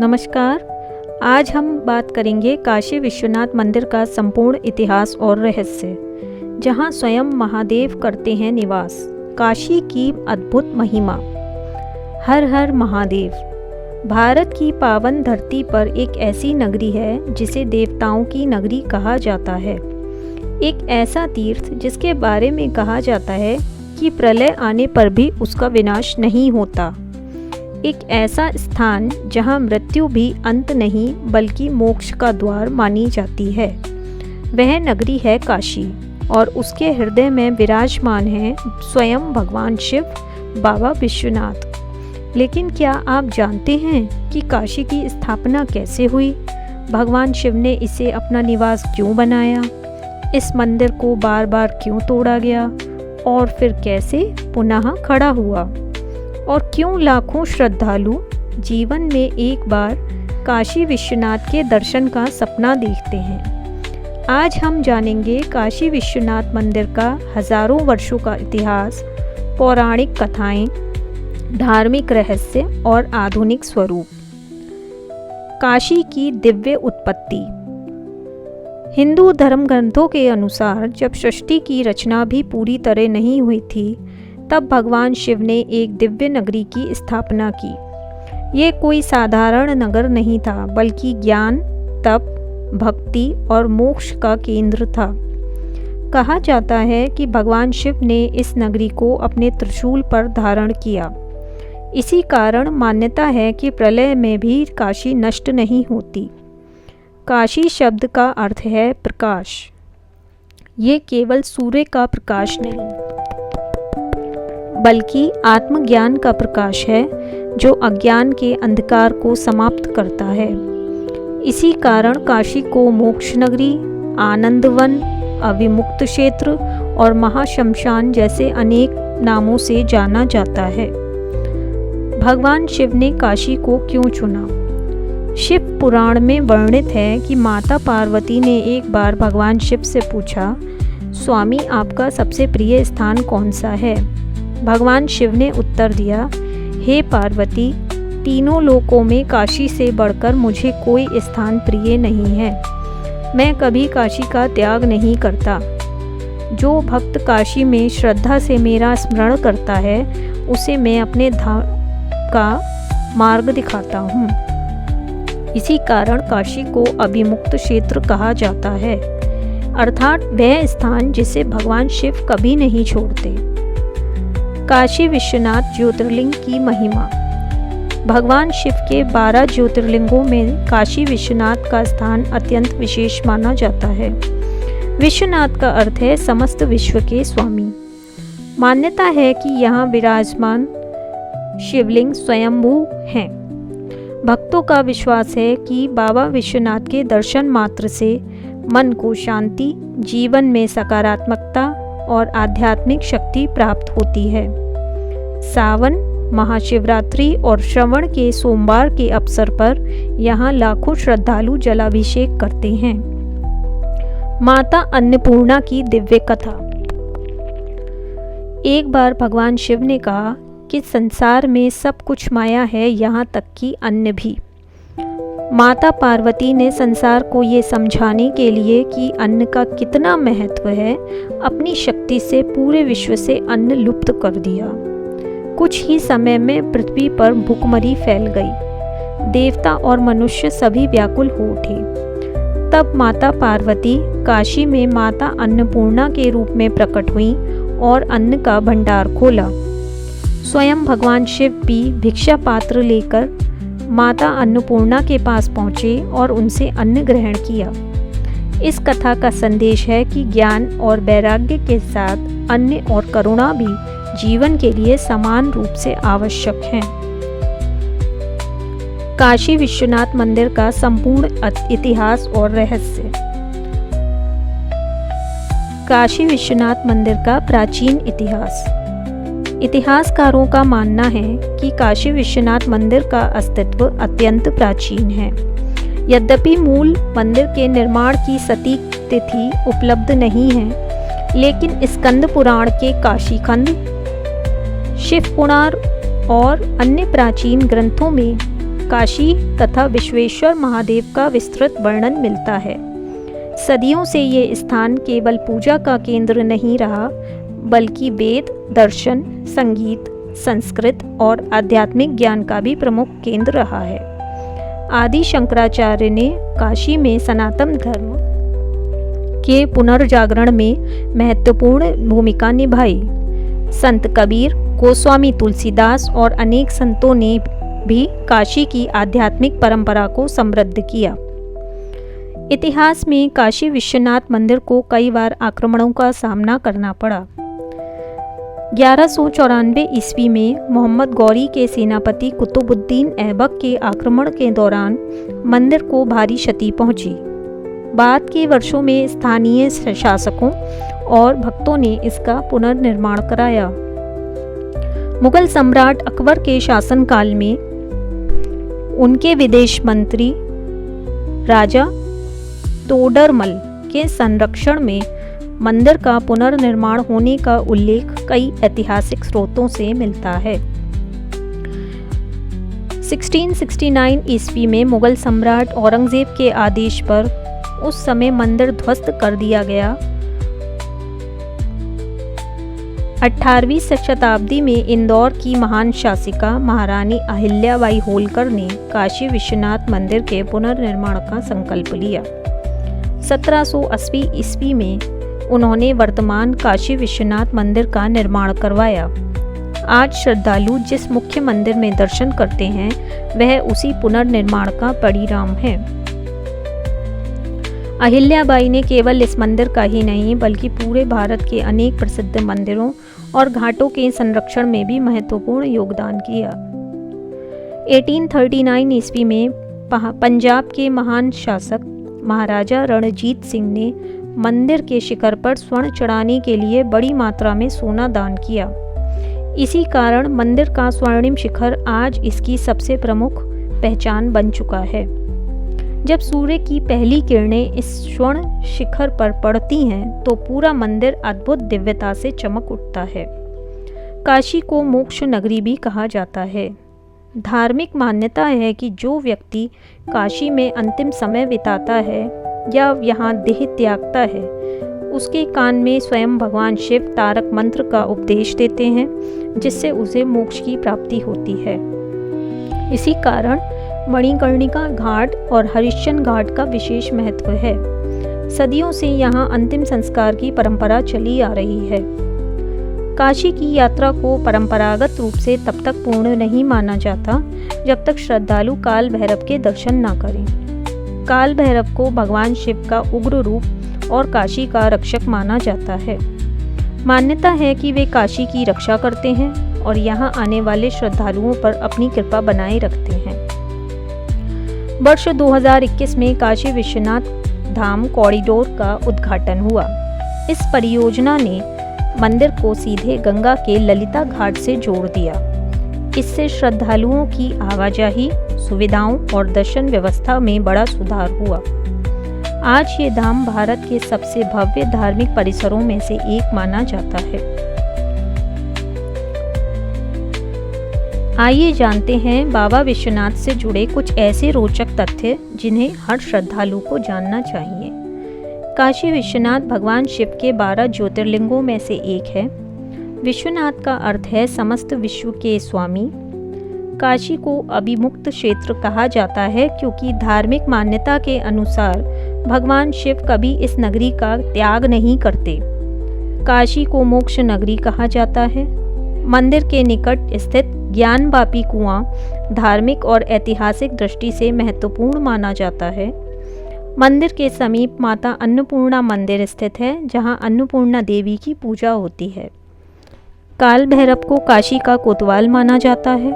नमस्कार। आज हम बात करेंगे काशी विश्वनाथ मंदिर का संपूर्ण इतिहास और रहस्य, जहां स्वयं महादेव करते हैं निवास। काशी की अद्भुत महिमा। हर हर महादेव। भारत की पावन धरती पर एक ऐसी नगरी है जिसे देवताओं की नगरी कहा जाता है। एक ऐसा तीर्थ जिसके बारे में कहा जाता है कि प्रलय आने पर भी उसका विनाश नहीं होता। एक ऐसा स्थान जहां मृत्यु भी अंत नहीं बल्कि मोक्ष का द्वार मानी जाती है। वह नगरी है काशी और उसके हृदय में विराजमान है स्वयं भगवान शिव, बाबा विश्वनाथ। लेकिन क्या आप जानते हैं कि काशी की स्थापना कैसे हुई? भगवान शिव ने इसे अपना निवास क्यों बनाया? इस मंदिर को बार बार क्यों तोड़ा गया और फिर कैसे पुनः खड़ा हुआ? और क्यों लाखों श्रद्धालु जीवन में एक बार काशी विश्वनाथ के दर्शन का सपना देखते हैं? आज हम जानेंगे काशी विश्वनाथ मंदिर का हजारों वर्षों का इतिहास, पौराणिक कथाएं, धार्मिक रहस्य और आधुनिक स्वरूप। काशी की दिव्य उत्पत्ति। हिंदू धर्म ग्रंथों के अनुसार जब सृष्टि की रचना भी पूरी तरह नहीं हुई थी, तब भगवान शिव ने एक दिव्य नगरी की स्थापना की। ये कोई साधारण नगर नहीं था, बल्कि ज्ञान, तप, भक्ति और मोक्ष का केंद्र था। कहा जाता है कि भगवान शिव ने इस नगरी को अपने त्रिशूल पर धारण किया। इसी कारण मान्यता है कि प्रलय में भी काशी नष्ट नहीं होती। काशी शब्द का अर्थ है प्रकाश। ये केवल सूर्य का प्रकाश नहीं, बल्कि आत्मज्ञान का प्रकाश है जो अज्ञान के अंधकार को समाप्त करता है। इसी कारण काशी को मोक्ष नगरी, आनंदवन, अविमुक्त क्षेत्र और महाशमशान जैसे अनेक नामों से जाना जाता है। भगवान शिव ने काशी को क्यों चुना? शिव पुराण में वर्णित है कि माता पार्वती ने एक बार भगवान शिव से पूछा, स्वामी आपका सबसे प्रिय स्थान कौन सा है? भगवान शिव ने उत्तर दिया, हे पार्वती, तीनों लोकों में काशी से बढ़कर मुझे कोई स्थान प्रिय नहीं है। मैं कभी काशी का त्याग नहीं करता। जो भक्त काशी में श्रद्धा से मेरा स्मरण करता है, उसे मैं अपने धाम का मार्ग दिखाता हूँ। इसी कारण काशी को अभिमुक्त क्षेत्र कहा जाता है, अर्थात वह स्थान जिसे भगवान शिव कभी नहीं छोड़ते। काशी विश्वनाथ ज्योतिर्लिंग की महिमा। भगवान शिव के 12 ज्योतिर्लिंगों में काशी विश्वनाथ का स्थान अत्यंत विशेष माना जाता है। विश्वनाथ का अर्थ है समस्त विश्व के स्वामी। मान्यता है कि यहाँ विराजमान शिवलिंग स्वयंभू हैं। भक्तों का विश्वास है कि बाबा विश्वनाथ के दर्शन मात्र से मन को शांति, जीवन में सकारात्मकता और आध्यात्मिक शक्ति प्राप्त होती है। सावन, महाशिवरात्रि और श्रवण के सोमवार के अवसर पर यहाँ लाखों श्रद्धालु जलाभिषेक करते हैं। माता अन्नपूर्णा की दिव्य कथा। एक बार भगवान शिव ने कहा कि संसार में सब कुछ माया है, यहाँ तक कि अन्न भी। माता पार्वती ने संसार को ये समझाने के लिए कि अन्न का कितना महत्व है, अपनी शक्ति से पूरे विश्व से अन्न लुप्त कर दिया। कुछ ही समय में पृथ्वी पर भूखमरी फैल गई। देवता और मनुष्य सभी व्याकुल हो उठे। तब माता पार्वती काशी में माता अन्नपूर्णा के रूप में प्रकट हुई और अन्न का भंडार खोला। स्वयं भगवान शिव भी भिक्षा पात्र लेकर माता अन्नपूर्णा के पास पहुँचे और उनसे अन्न ग्रहण किया। इस कथा का संदेश है कि ज्ञान और वैराग्य के साथ अन्न और करुणा भी जीवन के लिए समान रूप से आवश्यक हैं। काशी विश्वनाथ मंदिर का संपूर्ण इतिहास और रहस्य। काशी विश्वनाथ मंदिर का प्राचीन इतिहास। इतिहासकारों का मानना है कि काशी विश्वनाथ मंदिर का अस्तित्व अत्यंत प्राचीन है। यद्यपि मूल मंदिर के निर्माण की सटीक तिथि उपलब्ध नहीं है, लेकिन स्कंद पुराण के काशी खंड, शिव पुराण और अन्य प्राचीन ग्रंथों में काशी तथा विश्वेश्वर महादेव का विस्तृत वर्णन मिलता है। सदियों से ये स्थान केवल पूजा का केंद्र नहीं रहा, बल्कि वेद, दर्शन, संगीत, संस्कृत और आध्यात्मिक ज्ञान का भी प्रमुख केंद्र रहा है। आदि शंकराचार्य ने काशी में सनातन धर्म के पुनर्जागरण में महत्वपूर्ण भूमिका निभाई। संत कबीर, गोस्वामी तुलसीदास और अनेक संतों ने भी काशी की आध्यात्मिक परंपरा को समृद्ध किया। इतिहास में काशी विश्वनाथ मंदिर को कई बार आक्रमणों का सामना करना पड़ा। 1194 ईस्वी में मोहम्मद गौरी के सेनापति कुतुबुद्दीन ऐबक के आक्रमण के दौरान मंदिर को भारी क्षति पहुंची। बाद के वर्षों में स्थानीय शासकों और भक्तों ने इसका पुनर्निर्माण कराया। मुगल सम्राट अकबर के शासनकाल में उनके विदेश मंत्री राजा तोडरमल के संरक्षण में मंदिर का पुनर्निर्माण होने का उल्लेख कई ऐतिहासिक स्रोतों से मिलता है। 1669 ईस्वी में मुगल सम्राट औरंगजेब के आदेश पर उस समय मंदिर ध्वस्त कर दिया गया। 18वीं शताब्दी में इंदौर की महान शासिका महारानी अहिल्याबाई होलकर ने काशी विश्वनाथ मंदिर के पुनर्निर्माण का संकल्प लिया। 1780 ईस्वी में उन्होंने वर्तमान काशी विश्वनाथ मंदिर का निर्माण करवाया। आज श्रद्धालु जिस मुख्य मंदिर में दर्शन करते हैं वह उसी पुनर्निर्माण का परिणाम है। अहिल्याबाई ने केवल इस मंदिर का ही नहीं बल्कि पूरे भारत के अनेक प्रसिद्ध मंदिरों और घाटों के संरक्षण में भी महत्वपूर्ण योगदान किया। 1839 ईस्वी में पंजाब के महान शासक महाराजा रणजीत सिंह ने मंदिर के शिखर पर स्वर्ण चढ़ाने के लिए बड़ी मात्रा में सोना दान किया। इसी कारण मंदिर का स्वर्णिम शिखर आज इसकी सबसे प्रमुख पहचान बन चुका है। जब सूर्य की पहली किरणें इस स्वर्ण शिखर पर पड़ती हैं तो पूरा मंदिर अद्भुत दिव्यता से चमक उठता है। काशी को मोक्ष नगरी भी कहा जाता है। धार्मिक मान्यता है कि जो व्यक्ति काशी में अंतिम समय बिताता है या यहाँ देह त्यागता है, उसके कान में स्वयं भगवान शिव तारक मंत्र का उपदेश देते हैं, जिससे उसे मोक्ष की प्राप्ति होती है। इसी कारण मणिकर्णिका घाट और हरिश्चंद्र घाट का विशेष महत्व है। सदियों से यहाँ अंतिम संस्कार की परंपरा चली आ रही है। काशी की यात्रा को परंपरागत रूप से तब तक पूर्ण नहीं माना जाता जब तक श्रद्धालु काल भैरव के दर्शन न करें। काल भैरव को भगवान शिव का उग्र रूप और काशी का रक्षक माना जाता है। मान्यता है कि वे काशी की रक्षा करते हैं और यहाँ आने वाले श्रद्धालुओं पर अपनी कृपा बनाए रखते हैं। वर्ष 2021 में काशी विश्वनाथ धाम कॉरिडोर का उद्घाटन हुआ। इस परियोजना ने मंदिर को सीधे गंगा के ललिता घाट से जोड़ दिया। इससे श्रद्धालुओं की आवाजाही, सुविधाओं और दर्शन व्यवस्था में बड़ा सुधार हुआ। आज ये धाम भारत के सबसे भव्य धार्मिक परिसरों में से एक माना जाता है। आइए जानते हैं बाबा विश्वनाथ से जुड़े कुछ ऐसे रोचक तथ्य जिन्हें हर श्रद्धालु को जानना चाहिए। काशी विश्वनाथ भगवान शिव के 12 ज्योतिर्लिंगों में से एक है। विश्वनाथ का अर्थ है समस्त विश्व के स्वामी। काशी को अभिमुक्त क्षेत्र कहा जाता है क्योंकि धार्मिक मान्यता के अनुसार भगवान शिव कभी इस नगरी का त्याग नहीं करते। काशी को मोक्ष नगरी कहा जाता है। मंदिर के निकट स्थित ज्ञानवापी कुआं धार्मिक और ऐतिहासिक दृष्टि से महत्वपूर्ण माना जाता है। मंदिर के समीप माता अन्नपूर्णा मंदिर स्थित है, जहां अन्नपूर्णा देवी की पूजा होती है। काल भैरव को काशी का कोतवाल माना जाता है।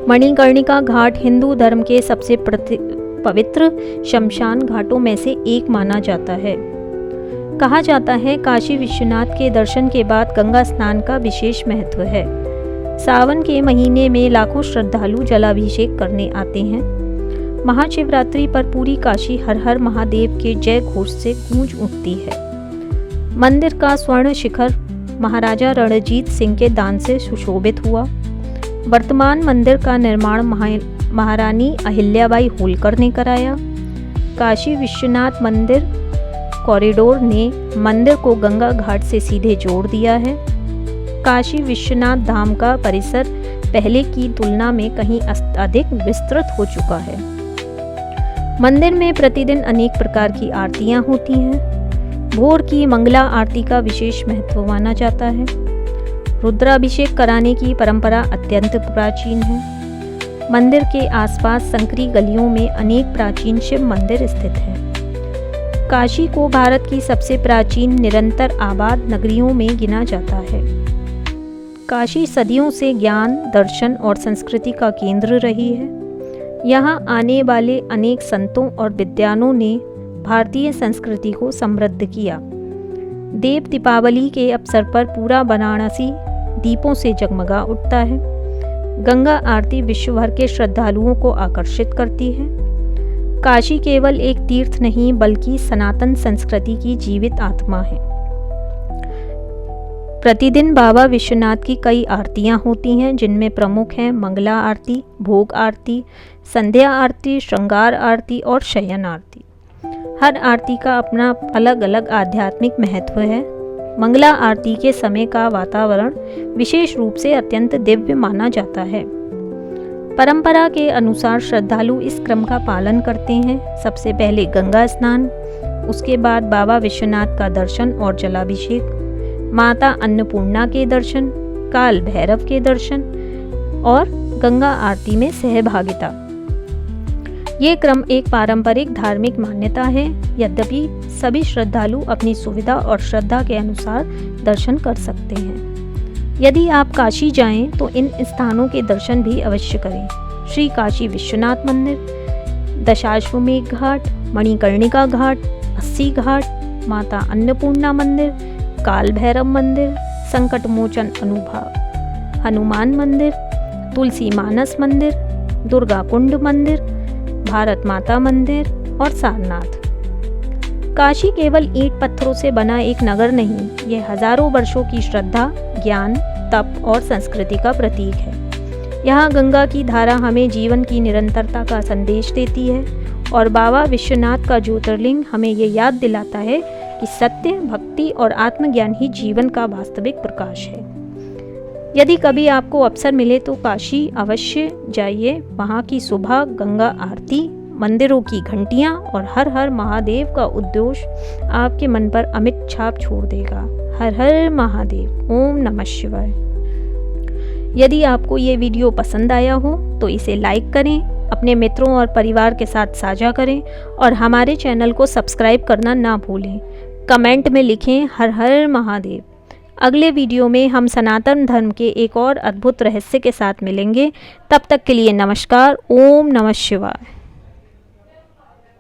मणिकर्णिका घाट हिंदू धर्म के सबसे पवित्र शमशान घाटों में से एक माना जाता है। कहा जाता है काशी विश्वनाथ के दर्शन के बाद गंगा स्नान का विशेष महत्व है। सावन के महीने में लाखों श्रद्धालु जलाभिषेक करने आते हैं। महाशिवरात्रि पर पूरी काशी हर हर महादेव के जय घोष से गूंज उठती है। मंदिर का स्वर्ण शिखर महाराजा रणजीत सिंह के दान से सुशोभित हुआ। वर्तमान मंदिर का निर्माण महारानी अहिल्याबाई होलकर ने कराया। काशी विश्वनाथ मंदिर कॉरिडोर ने मंदिर को गंगा घाट से सीधे जोड़ दिया है। काशी विश्वनाथ धाम का परिसर पहले की तुलना में कहीं अधिक विस्तृत हो चुका है। मंदिर में प्रतिदिन अनेक प्रकार की आरतियां होती हैं। भोर की मंगला आरती का विशेष महत्व माना जाता है। रुद्राभिषेक कराने की परंपरा अत्यंत प्राचीन है। मंदिर के आसपास संकरी गलियों में अनेक प्राचीन शिव मंदिर स्थित हैं। काशी को भारत की सबसे प्राचीन निरंतर आबाद नगरियों में गिना जाता है। काशी सदियों से ज्ञान, दर्शन और संस्कृति का केंद्र रही है। यहाँ आने वाले अनेक संतों और विद्वानों ने भारतीय संस्कृति को समृद्ध किया। देव दीपावली के अवसर पर पूरा वाराणसी दीपों से जगमगा उठता है। गंगा आरती विश्व भर के श्रद्धालुओं को आकर्षित करती है। काशी केवल एक तीर्थ नहीं बल्कि सनातन संस्कृति की जीवित आत्मा है। प्रतिदिन बाबा विश्वनाथ की कई आरतियां होती हैं, जिनमें प्रमुख हैं मंगला आरती, भोग आरती, संध्या आरती, श्रृंगार आरती और शयन आरती। हर आरती का अपना अलग अलग आध्यात्मिक महत्व है। मंगला आरती के समय का वातावरण विशेष रूप से अत्यंत दिव्य माना जाता है। परंपरा के अनुसार श्रद्धालु इस क्रम का पालन करते हैं। सबसे पहले गंगा स्नान, उसके बाद बाबा विश्वनाथ का दर्शन और जलाभिषेक, माता अन्नपूर्णा के दर्शन, काल भैरव के दर्शन और गंगा आरती में सहभागिता। ये क्रम एक पारंपरिक धार्मिक मान्यता है। यद्यपि सभी श्रद्धालु अपनी सुविधा और श्रद्धा के अनुसार दर्शन कर सकते हैं। यदि आप काशी जाएं तो इन स्थानों के दर्शन भी अवश्य करें। श्री काशी विश्वनाथ मंदिर, दशाश्वमेध घाट, मणिकर्णिका घाट, अस्सी घाट, माता अन्नपूर्णा मंदिर, काल भैरव मंदिर, संकट मोचन अनुभाव हनुमान मंदिर, तुलसी मानस मंदिर, दुर्गा कुंड मंदिर, भारत माता मंदिर और सारनाथ। काशी केवल ईंट पत्थरों से बना एक नगर नहीं, यह हजारों वर्षों की श्रद्धा, ज्ञान, तप और संस्कृति का प्रतीक है। यहाँ गंगा की धारा हमें जीवन की निरंतरता का संदेश देती है और बाबा विश्वनाथ का ज्योतिर्लिंग हमें ये याद दिलाता है कि सत्य, भक्ति और आत्मज्ञान ही जीवन का वास्तविक प्रकाश है। यदि कभी आपको अवसर मिले तो काशी अवश्य जाइए। वहाँ की सुबह गंगा आरती, मंदिरों की घंटियाँ और हर हर महादेव का उद्घोष आपके मन पर अमिट छाप छोड़ देगा। हर हर महादेव, ओम नमः शिवाय। यदि आपको ये वीडियो पसंद आया हो तो इसे लाइक करें, अपने मित्रों और परिवार के साथ साझा करें और हमारे चैनल को सब्सक्राइब करना ना भूलें। कमेंट में लिखें हर हर महादेव। अगले वीडियो में हम सनातन धर्म के एक और अद्भुत रहस्य के साथ मिलेंगे। तब तक के लिए नमस्कार। ओम नमः शिवाय।